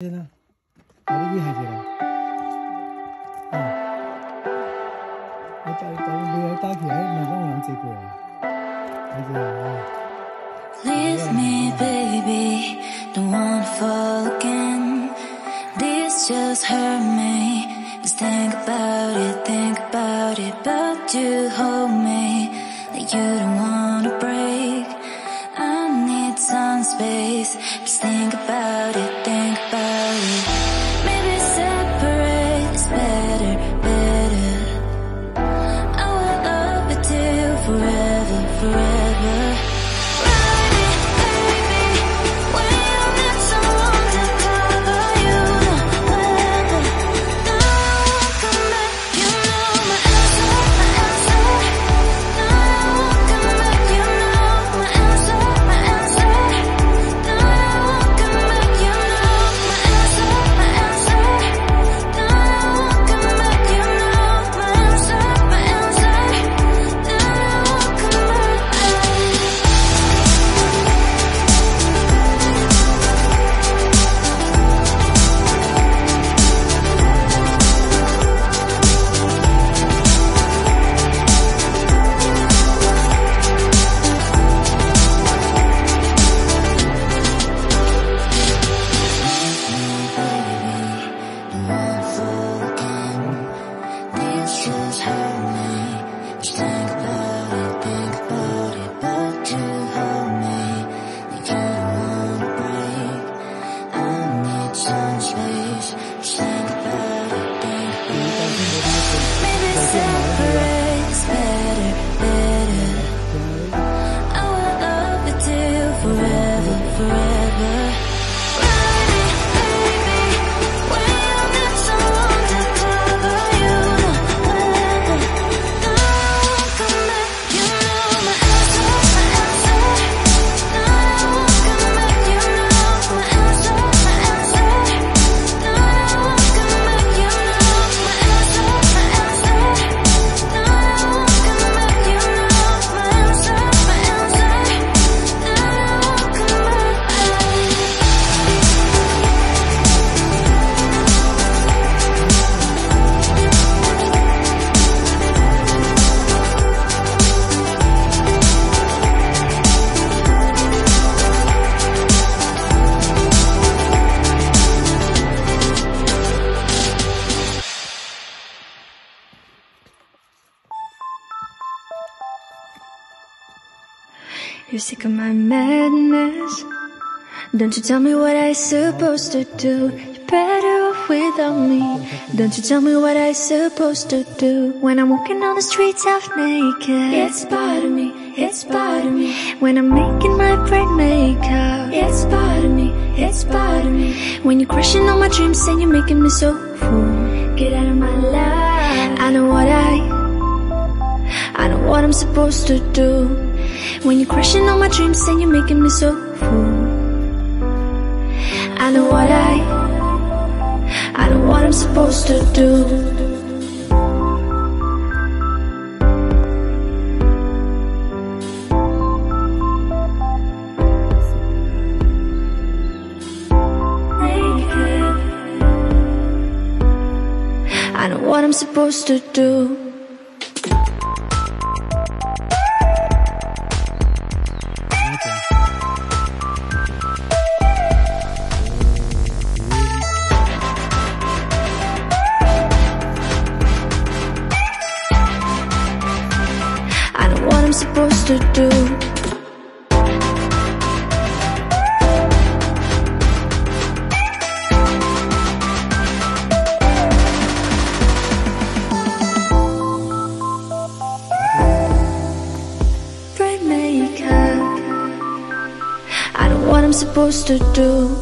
되나? 다르게 하지라. Leave me, baby, don't wanna fall again. This just hurt me. Just think about it, but you hold me like you don't wanna break. I need some space. Just think about it, Maybe separate is better, better. I will love with you forever, forever. You're sick of my madness. Don't you tell me what I'm supposed to do. You're better off without me. Don't you tell me what I'm supposed to do. When I'm walking on the streets half naked, it's bothering me, it's bothering me. When I'm making my bright makeup, it's bothering me, it's bothering me. When you're crushing on my dreams and you're making me so full, get out of my life. I know what I'm supposed to do. When you're crushing on my dreams and you're making me so full, I know what I'm supposed to do. I know what I'm supposed to do. I'm supposed to do. Bright makeup. I know what I'm supposed to do.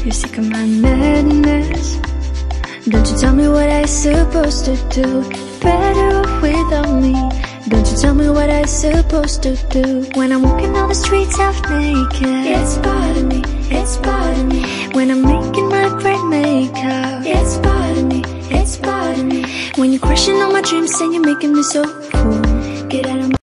You're sick of my madness. Don't you tell me what I'm supposed to do. You're better off without me. supposed to do. When I'm walking down the streets half naked, it's part of me, it's part of me. When I'm making my great makeup, it's part of me, it's part of me. When you're crushing on my dreams and you're making me so cool, get out of my